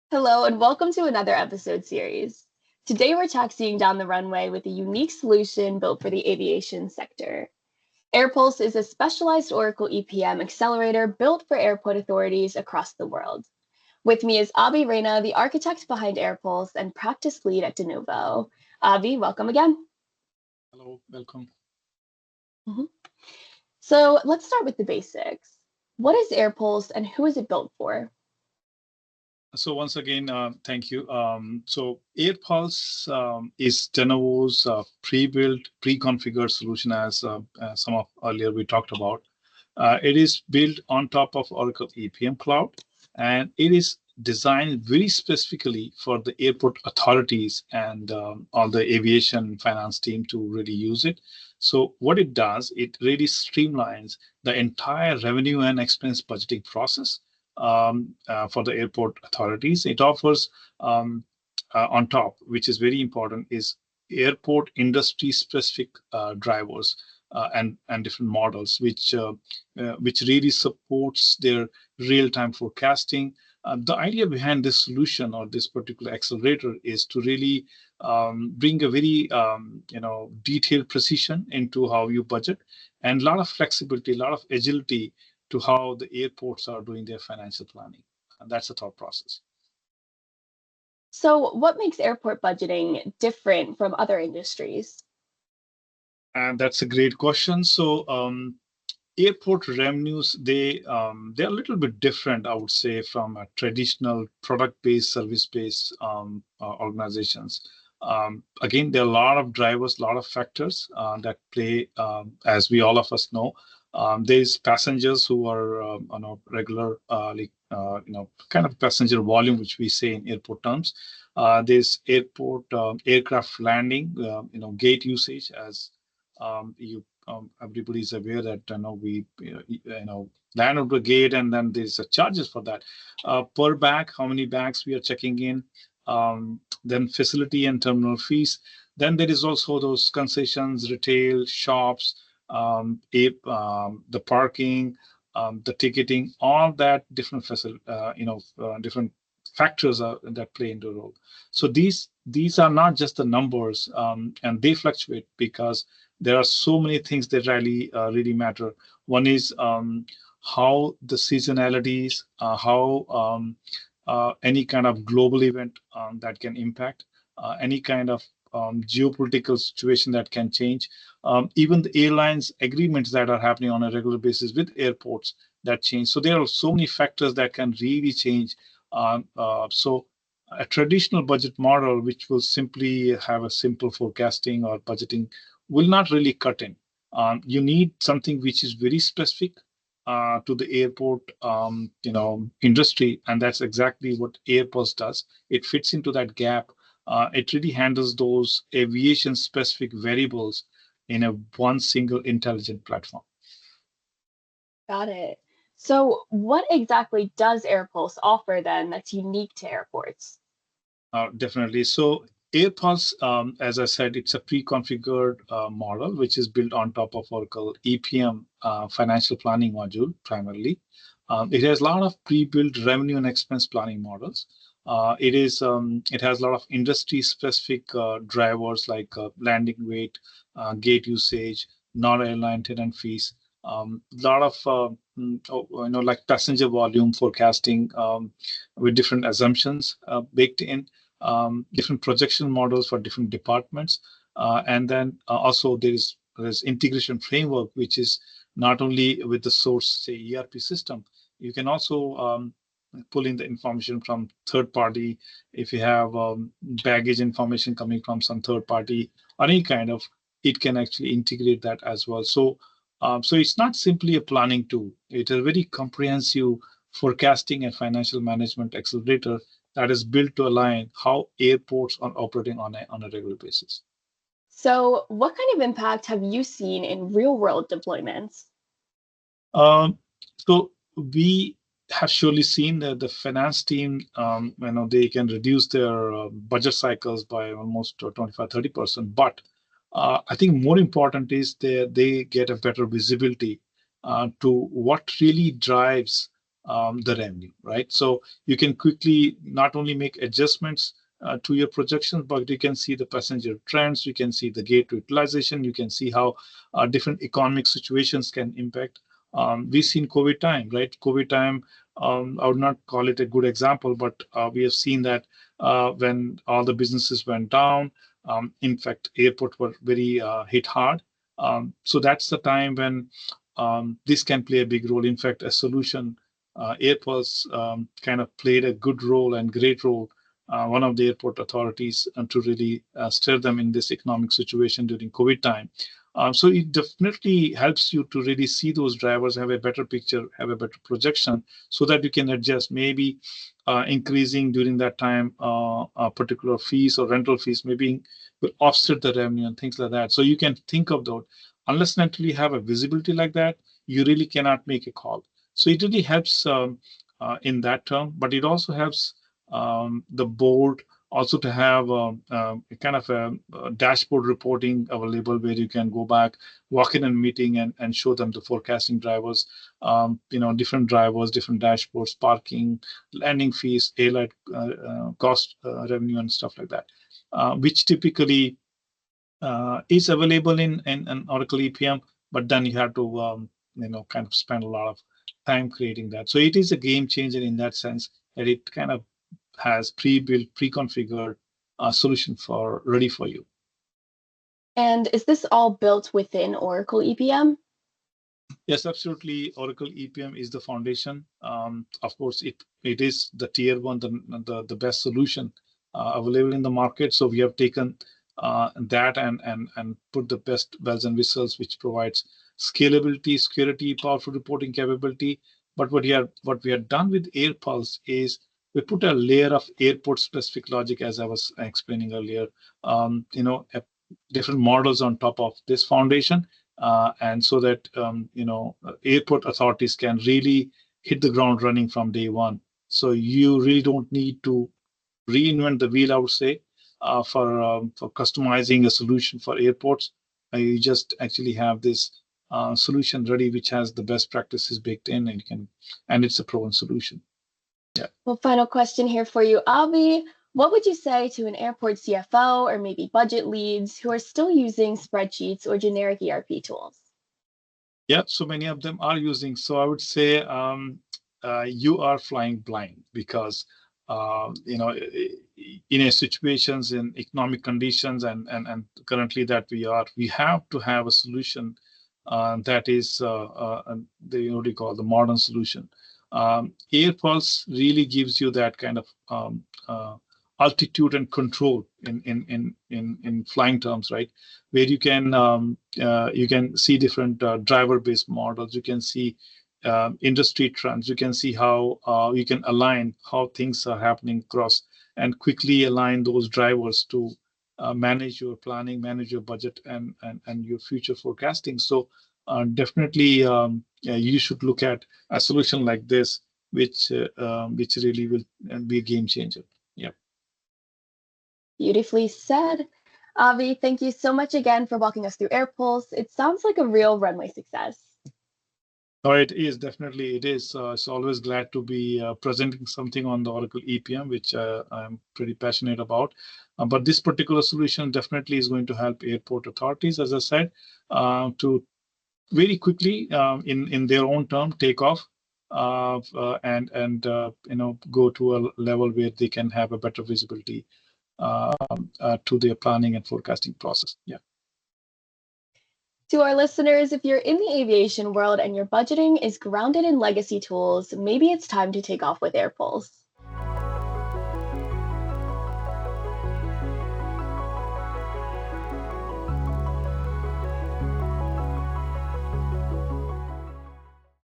Hello, and welcome to another episode series. Today, we're taxiing down the runway with a unique solution built for the aviation sector. AirPulse is a specialized Oracle EPM accelerator built for airport authorities across the world. With me is Avi Reina, the architect behind AirPulse and practice lead at Denovo. Avi, welcome again. Hello, welcome. So let's start with the basics. What is AirPulse and who is it built for? So once again, thank you. So AirPulse is Denovo's pre-built, pre-configured solution, as some of earlier we talked about. It is built on top of Oracle EPM Cloud, and it is designed very specifically for the airport authorities and all the aviation finance team to really use it. So what it does, it really streamlines the entire revenue and expense budgeting process for the airport authorities. It offers on top, which is very important, is airport industry specific drivers and different models, which really supports their real time forecasting. The idea behind this solution or this particular accelerator is to really bring a very detailed precision into how you budget, and a lot of flexibility, a lot of agility to how the airports are doing their financial planning. And that's the thought process. So, what makes airport budgeting different from other industries? And that's a great question. So, airport revenues, they're a little bit different, I would say, from a traditional product-based, service-based organizations. Again, there are a lot of drivers, a lot of factors that play, as we all of us know. There's passengers who are on a regular, kind of passenger volume, which we say in airport terms. There's airport aircraft landing, gate usage, as everybody is aware that we land of the gate, and then there's charges for that per bag, how many bags we are checking in, then facility and terminal fees. Then there is also those concessions, retail shops, the parking, the ticketing, all that different different factors that play into a role. So these are not just the numbers, and they fluctuate because there are so many things that really matter. One is how the seasonalities, how any kind of global event that can impact, any kind of geopolitical situation that can change, even the airlines agreements that are happening on a regular basis with airports that change. So there are so many factors that can really change. So a traditional budget model, which will simply have a simple forecasting or budgeting, will not really cut in. You need something which is very specific to the airport, industry, and that's exactly what AirPulse does. It fits into that gap. It really handles those aviation-specific variables in a one single intelligent platform. Got it. So, what exactly does AirPulse offer then that's unique to airports? Definitely. So AirPulse, as I said, it's a pre-configured model which is built on top of Oracle EPM financial planning module primarily. It has a lot of pre-built revenue and expense planning models. It has a lot of industry-specific drivers like landing weight, gate usage, non-airline tenant fees. A lot of like passenger volume forecasting with different assumptions baked in, different projection models for different departments, and then also there's integration framework, which is not only with the source, say, ERP system. You can also pull in the information from third party. If you have baggage information coming from some third party or any kind of, it can actually integrate that as well. So it's not simply a planning tool. It is a very comprehensive forecasting and financial management accelerator that is built to align how airports are operating on a regular basis. So, what kind of impact have you seen in real world deployments? So we have surely seen that the finance team, they can reduce their budget cycles by almost 25-30%. But I think more important is they get a better visibility to what really drives the revenue, right? So you can quickly not only make adjustments to your projections, but you can see the passenger trends, you can see the gate utilization, you can see how different economic situations can impact. We've seen COVID time, right? COVID time, I would not call it a good example, but we have seen that when all the businesses went down, in fact, airports were very hit hard. So that's the time when this can play a big role. In fact, a solution, AirPulse kind of played a good role and great role, one of the airport authorities to really steer them in this economic situation during COVID time. So it definitely helps you to really see those drivers, have a better picture, have a better projection, so that you can adjust, maybe increasing during that time particular fees or rental fees, maybe will offset the revenue and things like that. So you can think of that. Unless and until you have a visibility like that, you really cannot make a call. So it really helps in that term, but it also helps the board also to have a kind of a dashboard reporting available where you can go back, walk in a meeting and show them the forecasting drivers, different drivers, different dashboards, parking, landing fees, airline cost, revenue, and stuff like that, which typically is available in an Oracle EPM, but then you have to kind of spend a lot of time creating that. So it is a game changer in that sense that it kind of has pre-built, pre-configured solution for ready for you. And is this all built within Oracle EPM? Yes, absolutely. Oracle EPM is the foundation. Of course, it is the tier one, the best solution available in the market. So we have taken that and put the best bells and whistles, which provides scalability, security, powerful reporting capability. But what we have done with AirPulse is we put a layer of airport specific logic, as I was explaining earlier. Different models on top of this foundation, and so that airport authorities can really hit the ground running from day one. So you really don't need to reinvent the wheel, I would say, for customizing a solution for airports. You just actually have this solution ready, which has the best practices baked in, and it's a proven solution. Yeah. Well, final question here for you, Avi. What would you say to an airport CFO or maybe budget leads who are still using spreadsheets or generic ERP tools? Yeah, so many of them are using. So I would say you are flying blind because in a situations in economic conditions and currently that we have to have a solution that is the what do you call the modern solution. AirPulse really gives you that kind of altitude and control in flying terms, right? Where you can see different driver-based models. You can see industry trends. You can see how you can align how things are happening across and quickly align those drivers to manage your planning, manage your budget, and your future forecasting. So definitely, you should look at a solution like this, which really will be a game changer. Yeah. Beautifully said. Avi, thank you so much again for walking us through AirPulse. It sounds like a real runway success. No, it is definitely it is. It's always glad to be presenting something on the Oracle EPM, which I'm pretty passionate about. But this particular solution definitely is going to help airport authorities, as I said, to very quickly in their own term take off and go to a level where they can have a better visibility to their planning and forecasting process. Yeah. To our listeners, if you're in the aviation world and your budgeting is grounded in legacy tools, maybe it's time to take off with AirPulse.